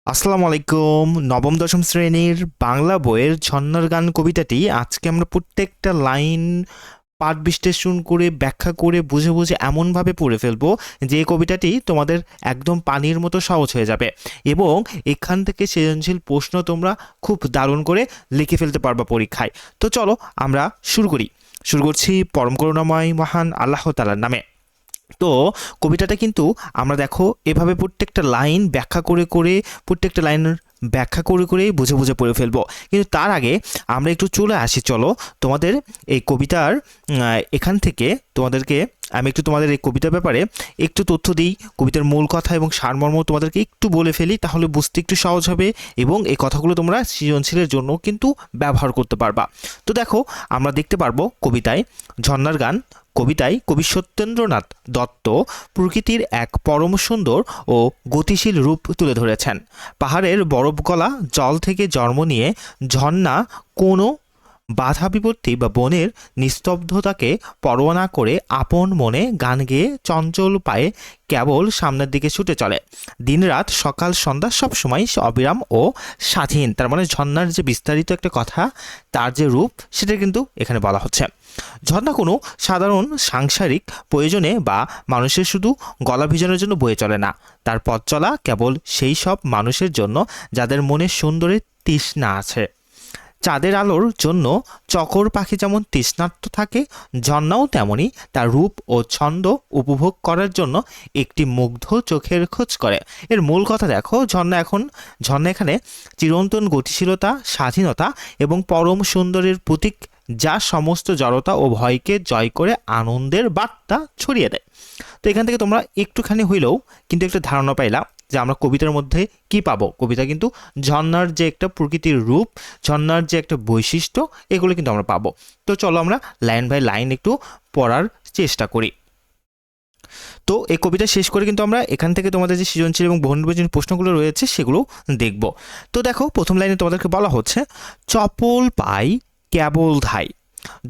আসসালামু আলাইকুম। নবম দশম শ্রেণীর বাংলা বইয়ের ঝর্ণার গান কবিতাটি আজকে আমরা প্রত্যেকটা লাইন পাঠ বিশ্লেষণ করে ব্যাখ্যা করে বুঝে বুঝে এমনভাবে পড়ে ফেলবো যে এই কবিতাটি তোমাদের একদম পানির মতো সহজ হয়ে যাবে এবং এখান থেকে সৃজনশীল প্রশ্ন তোমরা খুব দারুণ করে লিখে ফেলতে পারবা পরীক্ষায়। তো চলো আমরা শুরু করছি পরম করুণাময় মহান আল্লাহ তাআলার নামে। তো কবিতাটা কিন্তু আমরা দেখো এভাবে প্রত্যেকটা লাইন ব্যাখ্যা করে করে প্রত্যেকটা লাইনের ব্যাখ্যা করে করে বুঝে বুঝে পড়ে ফেলবো, কিন্তু তার আগে আমরা একটু চলে আসি। চলো তোমাদের এই কবিতার এখান থেকে আমি একটু তোমাদের এই কবিতার ব্যাপারে একটু তথ্য দিই, কবিতার মূল কথা এবং সারমর্ম তোমাদেরকে একটু বলে ফেলি, তাহলে বুঝতে একটু সহজ হবে এবং এই কথাগুলো তোমরা সৃজনশীলের জন্য কিন্তু ব্যবহার করতে পারবা। তো দেখো আমরা দেখতে পারবো ঝর্ণার গান কবিতায় কবি সত্যেন্দ্রনাথ দত্ত প্রকৃতির এক পরম সুন্দর ও গতিশীল রূপ তুলে ধরেছেন। পাহাড়ের বরফ গলা জল থেকে জন্ম নিয়ে ঝর্ণা কোনো বাধা বিপত্তি বা বনের নিস্তব্ধতাকে পরোয়া না করে আপন মনে গান গেয়ে চঞ্চল পায়ে কেবল সামনের দিকে ছুটে চলে। দিনরাত সকাল সন্ধ্যা সবসময় সে অবিরাম ও স্বাধীন। তার মানে ঝর্ণার যে বিস্তারিত একটা কথা, তার যে রূপ, সেটা কিন্তু এখানে বলা হচ্ছে। ঝর্ণা কোনো সাধারণ সাংসারিক প্রয়োজনে বা মানুষের শুধু গলা ভিজানোর জন্য বয়ে চলে না। তার পথ চলা কেবল সেই সব মানুষের জন্য যাদের মনে সুন্দরের তৃষ্ণা আছে। চাঁদের আলোর জন্য চকর পাখি যেমন তৃষ্ণার্ত থাকে, ঝর্ণাও তেমনি তার রূপ ও ছন্দ উপভোগ করার জন্য একটি মুগ্ধ চোখের খোঁজ করে। এর মূল কথা দেখো, ঝর্ণা এখানে চিরন্তন গতিশীলতা, স্বাধীনতা এবং পরম সুন্দরের প্রতীক, যা সমস্ত জড়তা ও ভয়কে জয় করে আনন্দের বার্তা ছড়িয়ে দেয়। তো এখান থেকে তোমরা একটুখানি হইলেও কিন্তু একটা ধারণা পাইলা যে আমরা কবিতার মধ্যে কি পাবো। কবিতা কিন্তু ঝর্ণার যে একটা প্রকৃতির রূপ, ঝর্ণার যে একটা বৈশিষ্ট্য, এগুলো কিন্তু আমরা পাবো। তো চলো আমরা লাইন বাই লাইন একটু পড়ার চেষ্টা করি। তো এই কবিতা শেষ করে কিন্তু আমরা এখান থেকে তোমাদের যে সৃজনশীল এবং বহুনির্বাচনী প্রশ্নগুলো রয়েছে সেগুলো দেখব। তো দেখো প্রথম লাইনে তোমাদেরকে বলা হচ্ছে, চপল পাই কেবল ধাই।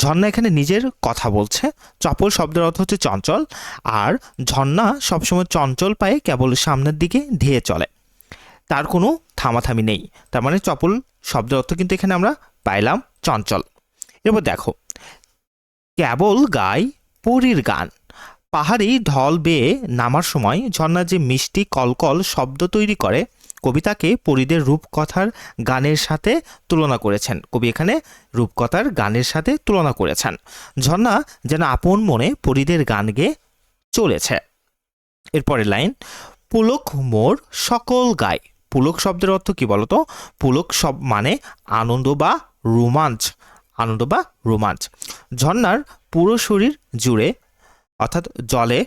ঝর্ণা এখানে নিজের কথা বলছে। চপল শব্দের অর্থ হচ্ছে চঞ্চল, আর ঝর্ণা সবসময় চঞ্চল পায়ে কেবল সামনের দিকে ধেয়ে চলে, তার কোনো থামাথামি নেই। তার মানে চপল শব্দের অর্থ কিন্তু এখানে আমরা পাইলাম চঞ্চল। এরপর দেখো, কেবল গাই পরীর গান। পাহাড়ি ঢল বেয়ে নামার সময় ঝর্ণা যে মিষ্টি কলকল শব্দ তৈরি করে, কবিতাকে পরীদের রূপকথার গানের সাথে তুলনা করেছেন। কবি এখানে রূপকথার গানের সাথে তুলনা করেছেন। ঝর্ণা যেন আপন মনে পরীদের গান গেয়ে চলেছে। এরপরের লাইন, পুলক মোর সকল গায়। পুলক শব্দের অর্থ কি বলতো? পুলক শব্দ মানে আনন্দ বা রোমাঞ্চ। আনন্দ বা রোমাঞ্চ। ঝর্ণার পুরো শরীর জুড়ে অর্থাৎ জলে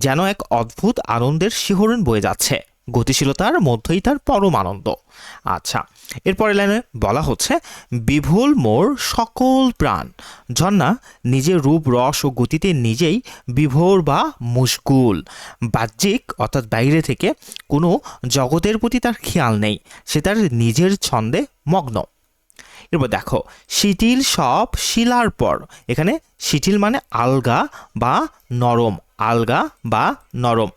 যেন এক অদ্ভুত আনন্দের শিহরণ বয়ে যাচ্ছে। গতিশীলতার মধ্যেই তার পরম আনন্দ। আচ্ছা, এরপরের লাইনে বলা হচ্ছে, বিভুল মোর সকল প্রাণ। ঝর্ণা নিজের রূপ রস ও গতিতে নিজেই বিভোর বা মুশগুল। বাহ্যিক অর্থাৎ বাইরে থেকে কোনো জগতের প্রতি তার খেয়াল নেই, সে তার নিজের ছন্দে মগ্ন। এরপর দেখো, শিথিল সব শিলার পর। এখানে শিথিল মানে আলগা বা নরম, আলগা বা নরম,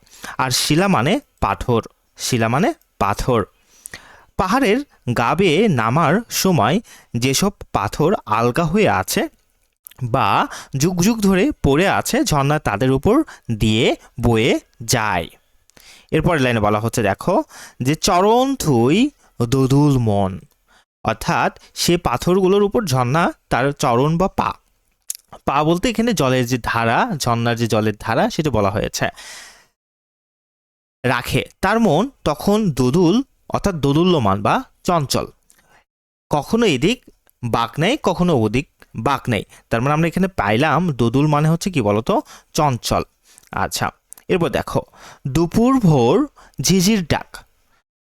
আর শিলা মানে পাথর, শিলা মানে পাথর। পাহাড়ের গা বেয়ে নামার সময় যেসব পাথর আলগা হয়ে আছে বা যুগ যুগ ধরে পড়ে আছে, ঝর্ণা তাদের উপর দিয়ে বয়ে যায়। এরপর লাইনে বলা হচ্ছে দেখো, যে চরণ থুই দোদুল মন। অর্থাৎ সে পাথরগুলোর উপর ঝর্ণা তার চরণ বা পা, পা বলতে এখানে জলের যে ধারা, ঝর্ণার যে জলের ধারা সেটা বলা হয়েছে, রাখে। তার মন তখন দোদুল অর্থাৎ দোদুল্যমান বা চঞ্চল, কখনো এদিক বাঁক নেই, কখনো ওদিক বাঁক নেই। তার মানে আমরা এখানে পাইলাম দোদুল মানে হচ্ছে কি বলতো? চঞ্চল। আচ্ছা, এরপর দেখো, দুপুর ভোর ঝিঝির ডাক।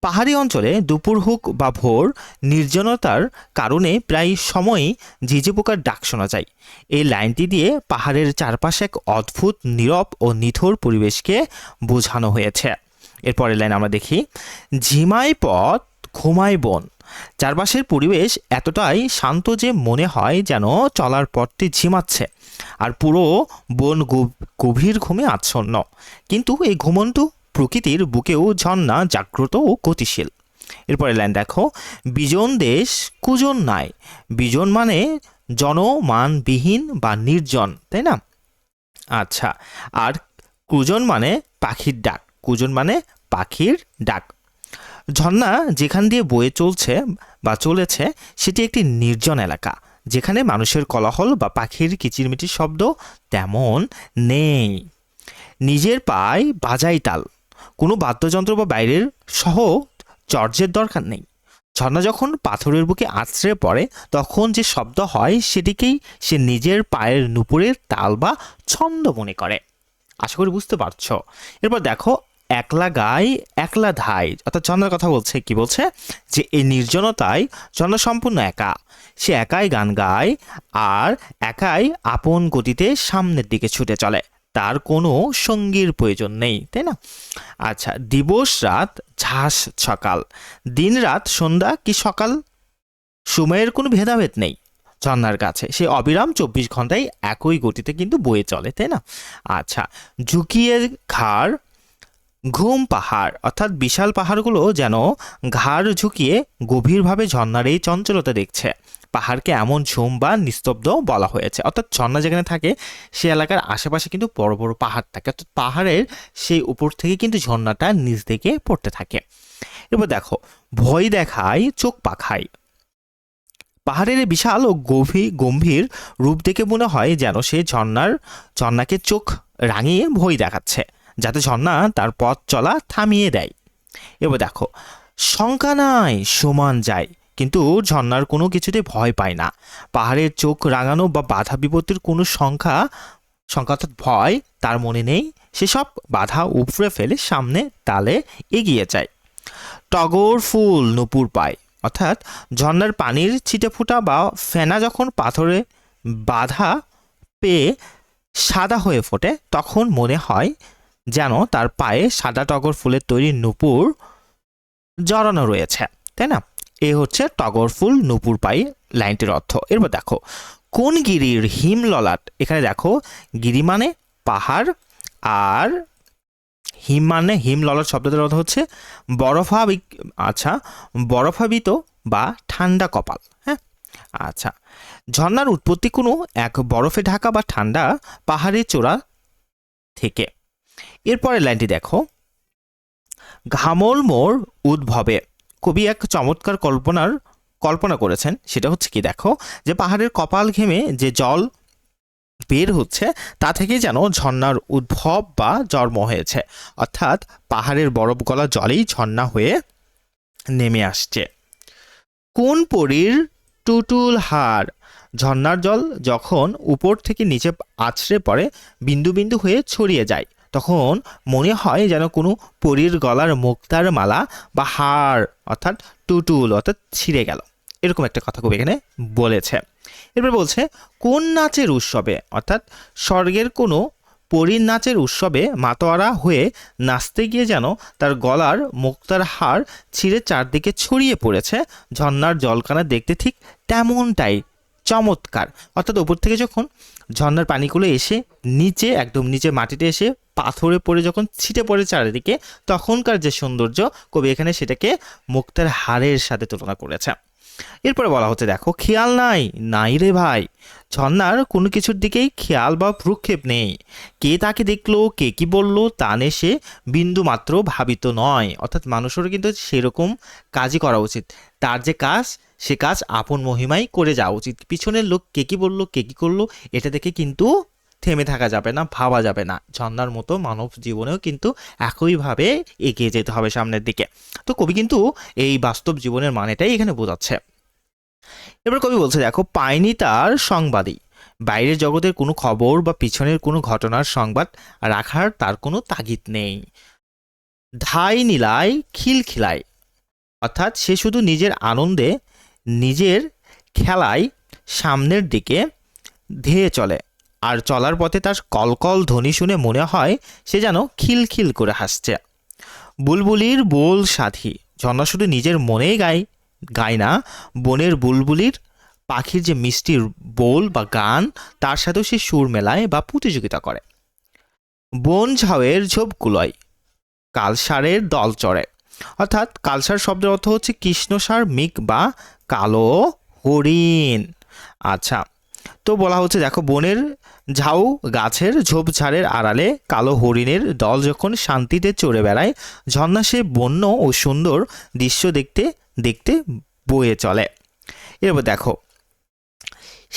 পাহাড়ি অঞ্চলে দুপুর হোক বা ভোর, নির্জনতার কারণে প্রায় সময়ই ঝিঝি পোকার ডাক শোনা যায়। এই লাইনটি দিয়ে পাহাড়ের চারপাশে এক অদ্ভুত নীরব ও নিথর পরিবেশকে বোঝানো হয়েছে। এরপরের লাইন আমরা দেখি, ঝিমাই পথ ঘুমায় বন। চারপাশের পরিবেশ এতটাই শান্ত যে মনে হয় যেন চলার পথটি ঝিমাচ্ছে, আর পুরো বন গভীর ঘুমে আচ্ছন্ন। কিন্তু এই ঘুমন্ত প্রকৃতির বুকেও ঝর্ণা জাগ্রত ও গতিশীল। এরপরে লাইন দেখো, বিজন দেশ কুজন নাই। বিজন মানে জনমানবিহীন বা নির্জন, তাই না? আচ্ছা, আর কুজন মানে পাখির ডাক। কুজন মানে পাখির ডাক। ঝর্ণা যেখান দিয়ে বয়ে চলছে বা চলেছে সেটি একটি নির্জন এলাকা, যেখানে মানুষের কোলাহল বা পাখির কিচিরমিচির শব্দ তেমন নেই। নিজের পায়ে বাজাই তাল, কোনো বাদ্যযন্ত্র বা বাইরের সহ চর্যের দরকার নেই। ঝর্ণা যখন পাথরের বুকে আছড়ে পড়ে তখন যে শব্দ হয় সেটিকেই সে নিজের পায়ের নুপুরের তাল বা ছন্দ মনে করে। আশা করি বুঝতে পারছো। এরপর দেখো, একলা গাই একলা ধাই, অর্থাৎ ঝর্ণার কথা বলছে। কি বলছে? যে এই নির্জনতায় ঝর্ণা সম্পূর্ণ একা। সে একাই গান গায় আর একাই আপন গতিতে সামনের দিকে ছুটে চলে। তার কোনো সঙ্গীর প্রয়োজন নেই, তাই না? আচ্ছা, দিবস রাত ঝাঁস সকাল, দিন রাত সন্ধ্যা কি সকাল, সময়ের কোনো ভেদাভেদ নেই ঝর্ণার কাছে। সে অবিরাম 24 ঘন্টায় একই গতিতে কিন্তু বয়ে চলে, তাই না? আচ্ছা, ঝুঁকিয়ে ঘাড় ঘুম পাহাড়, অর্থাৎ বিশাল পাহাড়গুলো যেন ঘাড় ঝুঁকিয়ে গভীরভাবে ঝর্ণার এই চঞ্চলতা দেখছে। পাহাড়কে এমন ঝুম বা নিস্তব্ধ বলা হয়েছে, অর্থাৎ ঝর্ণা যেখানে থাকে সে এলাকার আশেপাশে কিন্তু বড় বড় পাহাড় থাকে, অর্থাৎ পাহাড়ের সেই উপর থেকে কিন্তু ঝর্ণাটা নিচ দিকে পড়তে থাকে। এবার দেখো, ভয় দেখায় চোখ পাখায়। পাহাড়ের বিশাল ও গম্ভীর রূপ দেখে মনে হয় যেন সে ঝর্ণাকে চোখ রাঙিয়ে ভয় দেখাচ্ছে, যাতে ঝর্ণা তার পথ চলা থামিয়ে দেয়। এবার দেখো, শঙ্কা নাই সমান যায়, কিন্তু ঝর্ণার কোনো কিছুতে ভয় পায় না। পাহাড়ের চোখ রাঙানো বা বাধা বিপত্তির কোনো সংখ্যা অর্থাৎ ভয় তার মনে নেই। সেসব বাধা উপড়ে ফেলে সামনে তালে এগিয়ে যায়। টগর ফুল নূপুর পায়, অর্থাৎ ঝর্ণার পানির ছিটেফোঁটা বা ফেনা যখন পাথরে বাধা পেয়ে সাদা হয়ে ফোটে তখন মনে হয় যেন তার পায়ে সাদা টগর ফুলের তৈরি নূপুর জড়ানো রয়েছে, তাই না? এ হচ্ছে টগর ফুল নূপুর পাই লাইনটির অর্থ। এরপর দেখো, কোন গিরির হিম ললাট। এখানে দেখো, গিরি মানে পাহাড় আর হিম মানে হিম ললাট শব্দটার অর্থ হচ্ছে বরফাবিত বা ঠান্ডা কপাল। হ্যাঁ, আচ্ছা, ঝর্ণার উৎপত্তি কোনো এক বরফে ঢাকা বা ঠান্ডা পাহাড়ের চূড়া থেকে। এরপরের লাইনটি দেখো, ঘামল মোর উদ্ভবে। কবি এক চমৎকার কল্পনা করেছেন। সেটা হচ্ছে কি, দেখো, যে পাহাড়ের কপাল ঘেমে যে জল বের হচ্ছে তা থেকে যেন ঝর্ণার উদ্ভব বা জন্ম হয়েছে, অর্থাৎ পাহাড়ের বরফ গলা জলেই ঝর্ণা হয়ে নেমে আসছে। কোন পরীর টুটুল হাড়। ঝর্ণার জল যখন উপর থেকে নিচে আছড়ে পড়ে বিন্দু বিন্দু হয়ে ছড়িয়ে যায় তখন মনে হয় যেন কোনো পরীর গলার মুক্তার মালা বা হাড় অর্থাৎ টুটুল অর্থাৎ ছিঁড়ে গেল। এরকম একটা কথা কবি এখানে বলেছে। এরপর বলছে, কোন নাচের উৎসবে, অর্থাৎ স্বর্গের কোনো পরীর নাচের উৎসবে মাতোয়ারা হয়ে নাচতে গিয়ে যেন তার গলার মুক্তার হাড় ছিঁড়ে চারদিকে ছড়িয়ে পড়েছে। ঝর্ণার জলকানা দেখতে ঠিক তেমনটাই চমৎকার, অর্থাৎ ওপর থেকে যখন ঝর্ণার পানিগুলো এসে নিচে একদম নিচে মাটিতে এসে পাথরে পড়ে যখন ছিটে পড়ে চারিদিকে তখনকার যে সৌন্দর্য কবি এখানে সেটাকে মুক্তার হাড়ের সাথে তুলনা করেছে। এরপরে বলা হচ্ছে, দেখো, খেয়াল নাই রে ভাই। ঝর্ণার কোনো কিছুর দিকেই খেয়াল বা ভ্রুক্ষেপ নেই। কে তাকে দেখলো, কে কি বললো তা নিয়ে সে বিন্দু মাত্র ভাবিত নয়, অর্থাৎ মানুষেরও কিন্তু সেরকম কাজই করা উচিত। তার যে কাজ সে কাজ আপন মহিমাই করে যাওয়া উচিত। পিছনের লোক কে কি বললো, কে কি করলো এটা দেখে কিন্তু থেমে থাকা যাবে না, ভাবা যাবে না। ঝর্ণার মতো মানব জীবনেও কিন্তু একইভাবে এগিয়ে যেতে হবে সামনের দিকে। তো কবি কিন্তু এই বাস্তব জীবনের মানেটাই এখানে বোঝাচ্ছে। এবার কবি বলছে, দেখো, পায়নি তার সংবাদই। বাইরের জগতের কোনো খবর বা পিছনের কোনো ঘটনার সংবাদ রাখার তার কোনো তাগিদ নেই। ধাই নীলায় খিলখিলায়, অর্থাৎ সে শুধু নিজের আনন্দে নিজের খেলায় সামনের দিকে ধেয়ে চলে, আর চলার পথে তার কলকল ধ্বনি শুনে মনে হয় সে যেন খিলখিল করে হাসছে। বুলবুলির বোল সাথী। ঝর্ণা শুধু নিজের মনেই গায় না, বনের বুলবুলির পাখির যে মিষ্টির বোল বা গান তার সাথেও সে সুর মেলায় বা প্রতিযোগিতা করে। বন ঝাউয়ের ঝোপ কুলয়, কালসারের দল চড়ে। অর্থাৎ কালসার শব্দের অর্থ হচ্ছে কৃষ্ণসার মৃগ বা কালো হরিণ। আচ্ছা, তো বলা হচ্ছে দেখো, বনের ঝাউ গাছের ঝোপঝাড়ের আড়ালে কালো হরিণের দল যখন শান্তিতে চড়ে বেড়ায়, ঝর্ণা সে বন্য ও সুন্দর দৃশ্য দেখতে দেখতে বয়ে চলে। এরপর দেখো,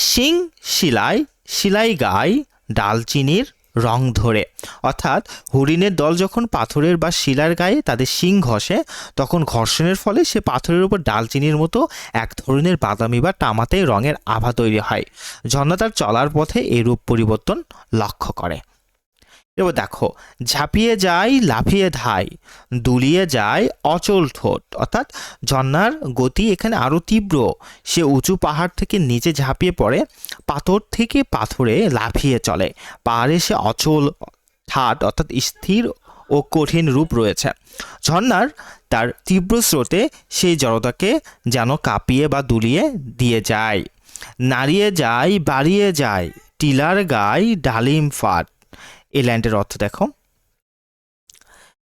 শিং শিলায় শিলাই গায় ডালচিনির রং ধরে। অর্থাৎ হরিণের দল যখন পাথরের বা শিলার গায়ে তাদের শিং ঘষে, তখন ঘর্ষণের ফলে সে পাথরের উপর ডালচিনির মতো এক ধরনের বাদামি বা তামাটে রঙের আভা তৈরি হয়। ঝর্ণা তার চলার পথে এই রূপ পরিবর্তন লক্ষ্য করে। এবার দেখো, ঝাঁপিয়ে যায় লাফিয়ে ধায় দুলিয়ে যায় অচল ঠোঁট। অর্থাৎ ঝর্ণার গতি এখানে আরও তীব্র। সে উঁচু পাহাড় থেকে নিচে ঝাঁপিয়ে পড়ে, পাথর থেকে পাথরে লাফিয়ে চলে। পাহাড়ে সে অচল ঠাট অর্থাৎ স্থির ও কঠিন রূপ রয়েছে। ঝর্ণার তার তীব্র স্রোতে সেই জড়তাকে যেন কাঁপিয়ে বা দুলিয়ে দিয়ে যায়। নাড়িয়ে যায় বাড়িয়ে যায় টিলার গায় ডালিম ফাট। এই লাইনটির অর্থ দেখো,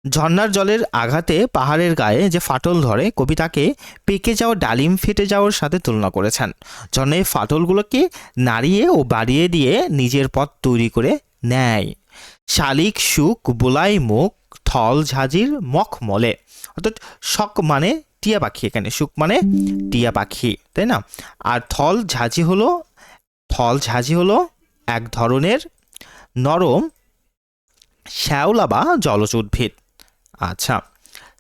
ঝর্ণার জলের আঘাতে পাহাড়ের গায়ে যে ফাটল ধরে, কবি তাকে পেকে যাওয়া ডালিম ফেটে যাওয়ার সাথে তুলনা করেছেন। ঝর্ণা এই ফাটলগুলোকে নাড়িয়ে ও বাড়িয়ে দিয়ে নিজের পথ তৈরি করে নেয়। শালিক সুখ বোলাই মুখ থল ঝাঁঝির মখমলে। অর্থাৎ শখ মানে টিয়া পাখি, এখানে সুখ মানে টিয়া পাখি, তাই না? আর থল ঝাঁঝি হলো এক ধরনের নরম শ্যাওলা বা জলজ উদ্ভিদ। আচ্ছা,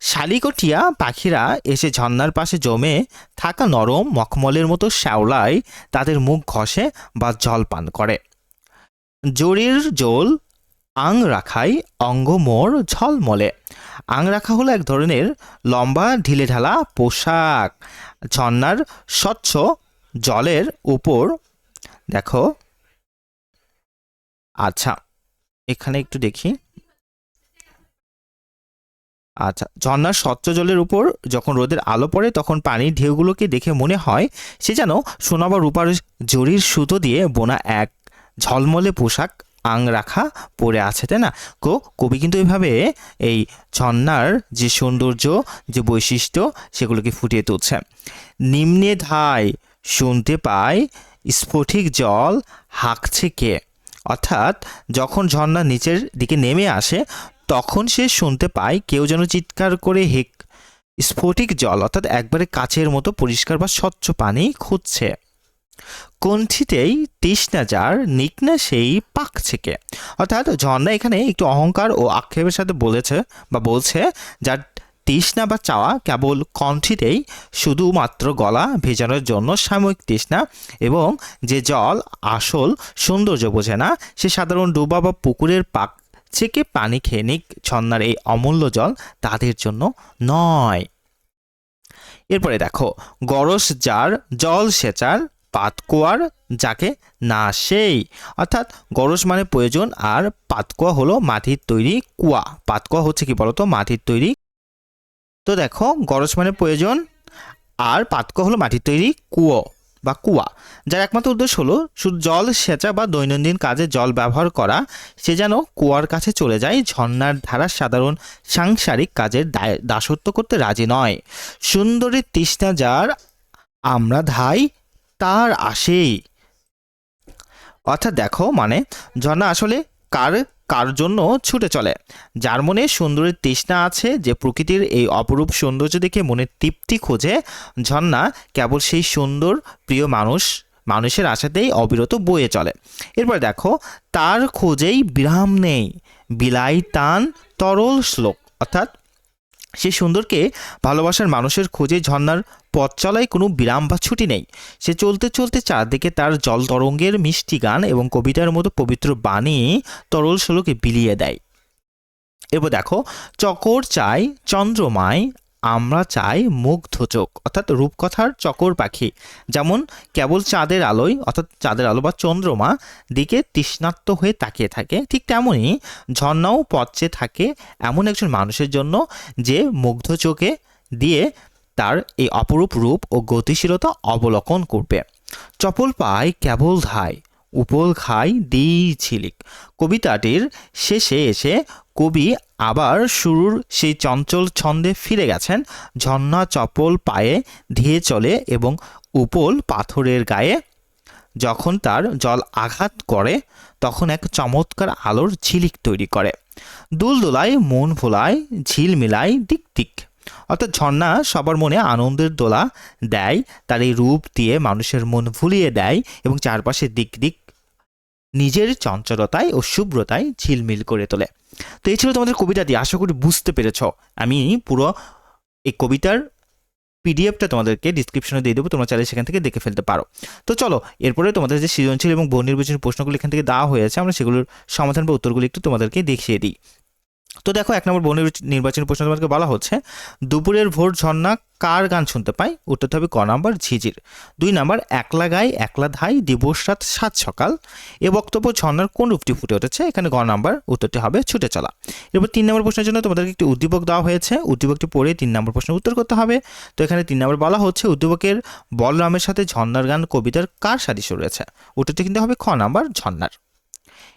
শালিক ও টিয়া পাখিরা এসে ঝর্ণার পাশে জমে থাকা নরম মখমলের মতো শ্যাওলায় তাদের মুখ ঘষে বা জল পান করে। জরির জোল আং রাখাই অঙ্গ মোর ঝলমলে। আং রাখা হলো এক ধরনের লম্বা ঢিলেঢালা পোশাক। ঝর্ণার স্বচ্ছ জলের উপর দেখো, আচ্ছা এখানে একটু দেখি। আচ্ছা, ঝর্ণার স্বচ্ছ জলের উপর যখন রোদের আলো পড়ে, তখন পানির ঢেউগুলোকে দেখে মনে হয় সে যেন সোনা বা রূপার জরির সুতো দিয়ে বোনা এক ঝলমলে পোশাক আং রাখা পরে আছে, তাই না? কবি কিন্তু এইভাবে এই ঝর্ণার যে সৌন্দর্য, যে বৈশিষ্ট্য, সেগুলোকে ফুটিয়ে তুলছে। নিম্নে ধায় শুনতে পায় স্ফটিক জল হাঁকছে কে। অর্থাৎ যখন ঝর্ণা নিচের দিকে নেমে আসে, তখন সে শুনতে পায় কেউ যেন চিৎকার করে হেক স্ফটিক জল অর্থাৎ একবারে কাচের মতো পরিষ্কার বা স্বচ্ছ পানি খুঁজছে। কণ্ঠিতেই তৃষ্ণা যার নিকনা সেই পাকছে কে। অর্থাৎ ঝর্ণা এখানে একটু অহংকার ও আক্ষেপের সাথে বলছে যার তৃষ্ণা বা চাওয়া কেবল কণ্ঠিতেই, শুধুমাত্র গলা ভেজানোর জন্য সাময়িক তৃষ্ণা, এবং যে জল আসল সৌন্দর্য বোঝে না, সে সাধারণ ডোবা বা পুকুরের পাক থেকে পানি খেয়ে নিক, ঝর্ণার এই অমূল্য জল তাদের জন্য নয়। এরপরে দেখো, গরস যার জল সেচার পাতকোয়ার যাকে না সেই। অর্থাৎ গরস মানে প্রয়োজন, আর পাতকোয়া হলো মাটির তৈরি কুয়া। পাতকোয়া হচ্ছে কি বলতো, মাটির তৈরি। তো দেখো, গরস মানে প্রয়োজন আর পাতকোয়া হলো মাটির তৈরি কুয়ো বা কুয়া, যার একমাত্র উদ্দেশ্য হলো শুধু জল সেচা বা দৈনন্দিন কাজে জল ব্যবহার করা। সে যেন কুয়ার কাছে চলে যায়, ঝর্ণার ধারা সাধারণ সাংসারিক কাজের দাসত্ব করতে রাজি নয়। সুন্দরী তৃষ্ণা যার আমরা ধাই তার আসেই। অর্থাৎ দেখো, মানে ঝর্ণা আসলে কার জন্য ছুটে চলে? যার মনে সুন্দরের তৃষ্ণা আছে, যে প্রকৃতির এই অপরূপ সৌন্দর্য দেখে মনের তৃপ্তি খোঁজে, ঝর্ণা কেবল সেই সুন্দর প্রিয় মানুষের আশাতেই অবিরত বয়ে চলে। এরপর দেখো, তার খোঁজেই বিরাম নেই বিলাই টান তরল শ্লোক। অর্থাৎ সেই সুন্দরকে ভালোবাসার মানুষের খোঁজে ঝর্ণার পথ চলায় কোনো বিরাম বা ছুটি নেই। সে চলতে চলতে চারদিকে তার জল তরঙ্গের মিষ্টি গান এবং কবিতার মতো পবিত্র বাণী তরল শ্লোকে বিলিয়ে দেয়। এবার দেখো, চকর চাই চন্দ্রমায় আমরা চাই মুগ্ধ চোখ। অর্থাৎ রূপকথার চকর পাখি যেমন কেবল চাঁদের আলোয়, অর্থাৎ চাঁদের আলো বা চন্দ্রমা দিকে তৃষ্ণার্ত হয়ে তাকিয়ে থাকে, ঠিক তেমনই ঝর্ণাও পথ চেয়ে থাকে এমন একজন মানুষের জন্য, যে মুগ্ধ চোখে দিয়ে তার এই অপরূপ রূপ ও গতিশীলতা অবলোকন করবে। চপল পায় কেবল ধায় উপল খাই দিই ঝিলিক। কবিতাটির শেষে এসে কবি আবার শুরুর সেই চঞ্চল ছন্দে ফিরে গেছেন। ঝর্ণা চপল পায়ে ধেয়ে চলে এবং উপল পাথরের গায়ে যখন তার জল আঘাত করে তখন এক চমৎকার আলোর ঝিলিক তৈরি করে। দুল দোলায় মন ভোলায় ঝিল মিলায় দিক দিক। অর্থাৎ ঝর্ণা সবার মনে আনন্দের দোলা দেয়, তার এই রূপ দিয়ে মানুষের মন ভুলিয়ে দেয় এবং চারপাশে দিক দিক নিজের চঞ্চলতায় ও শুভ্রতায় ঝিলমিল করে তোলে। তো এই ছিল তোমাদের কবিতাটি, আশা করি বুঝতে পেরেছ। আমি পুরো এই কবিতার পিডিএফটা তোমাদেরকে ডিসক্রিপশনে দিয়ে দেবো, তোমরা চাইলে সেখান থেকে দেখে ফেলতে পারো। তো চলো এরপরে তোমাদের যে সৃজনশীল এবং বহু নির্বাচনী প্রশ্নগুলো এখান থেকে দেওয়া হয়েছে, আমরা সেগুলোর সমাধান বা উত্তরগুলো একটু তোমাদেরকে দেখিয়ে দিই। তো দেখো 1 নম্বর বহু নির্বাচনী প্রশ্ন তোমাদেরকে বলা হচ্ছে, দুপুরের ভোর ঝর্ণা কার গান শুনতে পাই? উত্তরটা হবে ক নাম্বার ঝিঝির। 2 নাম্বার একলা গাই একলা ধাই দিবস রাত সাত সকাল। এ বক্তব্য ঝর্ণার কোন রূপটি ফুটে উঠেছে? এখানে গ নাম্বার উত্তরটি হবে ছুটে চলা। এরপর 3 নম্বর প্রশ্নের জন্য তোমাদেরকে একটি উদ্দীপক দেওয়া হয়েছে, উদ্দীপকটি পড়ে 3 নম্বর প্রশ্নের উত্তর করতে হবে। তো এখানে 3 নম্বর বলা হচ্ছে, উদ্দীপকের বলরামের সাথে ঝর্ণার গান কবিতার কার সাদৃশ্য রয়েছে? উত্তরটি কিন্তু হবে খ নাম্বার ঝর্ণার।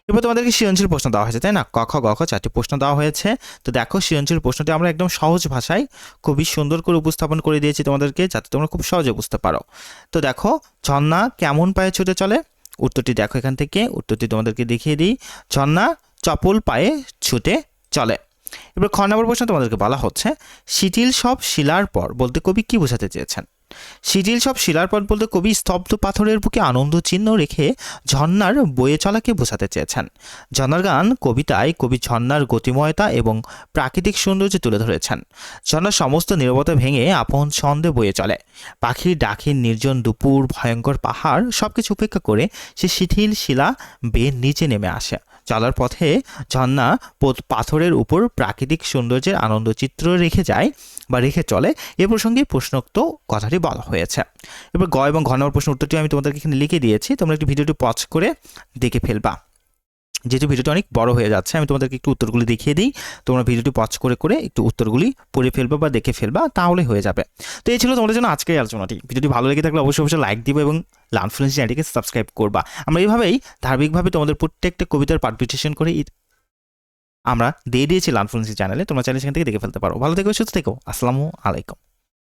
এবার তোমাদেরকে সৃজনশীল প্রশ্ন দেওয়া হয়েছে, তাই না? ক খ গ খ 4টি প্রশ্ন দেওয়া হয়েছে। তো দেখো সৃজনশীল প্রশ্নটি আমরা একদম সহজ ভাষায় খুবই সুন্দর করে উপস্থাপন করে দিয়েছি তোমাদেরকে, যাতে তোমরা খুব সহজে বুঝতে পারো। তো দেখো, ঝর্ণা কেমন পায়ে ছুটে চলে? উত্তরটি দেখো এখান থেকে, উত্তরটি তোমাদেরকে দেখিয়ে দিই। ঝর্ণা চপল পায়ে ছুটে চলে। এবার খ নম্বর প্রশ্ন তোমাদেরকে বলা হচ্ছে, শিথিল সব শিলার পর বলতে কবি কি বোঝাতে চেয়েছেন? শিথিল সব শিলার পর বলতে কবি স্তব্ধ পাথরের বুকে আনন্দ চিহ্ন রেখে ঝর্ণার বয়ে চলাকে বোঝাতে চেয়েছেন। ঝর্ণার গান কবিতায় কবি ঝর্ণার গতিময়তা এবং প্রাকৃতিক সৌন্দর্য তুলে ধরেছেন। ঝর্ণার সমস্ত নীরবতা ভেঙে আপন ছন্দে বয়ে চলে। পাখির ডাকের নির্জন দুপুর, ভয়ঙ্কর পাহাড় সবকিছু উপেক্ষা করে সে শিথিল শিলা বেয়ে নিচে নেমে আসে। চলার পথে ঝর্ণা পাথরের উপর প্রাকৃতিক সৌন্দর্যের আনন্দচিত্র রেখে যায় বা রেখে চলে। এ প্রসঙ্গে প্রশ্নোক্ত কথাটি বলা হয়েছে। এবার গ এবং ঘ নম্বর প্রশ্নের উত্তরটি আমি তোমাদেরকে এখানে লিখে দিয়েছি, তোমরা একটু ভিডিওটি পজ করে দেখে ফেলবা। যেহেতু ভিডিওটি অনেক বড় হয়ে যাচ্ছে, আমি তোমাদেরকে একটু উত্তরগুলি দেখিয়ে দিই, তোমরা ভিডিওটি পজ করে করে একটু উত্তরগুলি পড়ে ফেলবা বা দেখে ফেলবা, তাহলে হয়ে যাবে। তো এই ছিল তোমাদের জন্য আজকের আলোচনাটি। ভিডিওটি ভালো লেগে থাকলে অবশ্যই অবশ্যই লাইক দিবে এবং লার্ন ফ্লুয়েন্সি চ্যানেলটিকে সাবস্ক্রাইব করবা। আমরা এইভাবেই ধারাবাহিকভাবে তোমাদের প্রত্যেকটা কবিতার পার্ট বিশ্লেষণ করে আমরা দিয়ে দিয়েছি লার্ন ফ্লুয়েন্সি চ্যানেলে, তোমরা চাইলে সেখান থেকে দেখে ফেলতে পারো। ভালো থেকো, সুস্থ থেকো, আসসালামু আলাইকুম।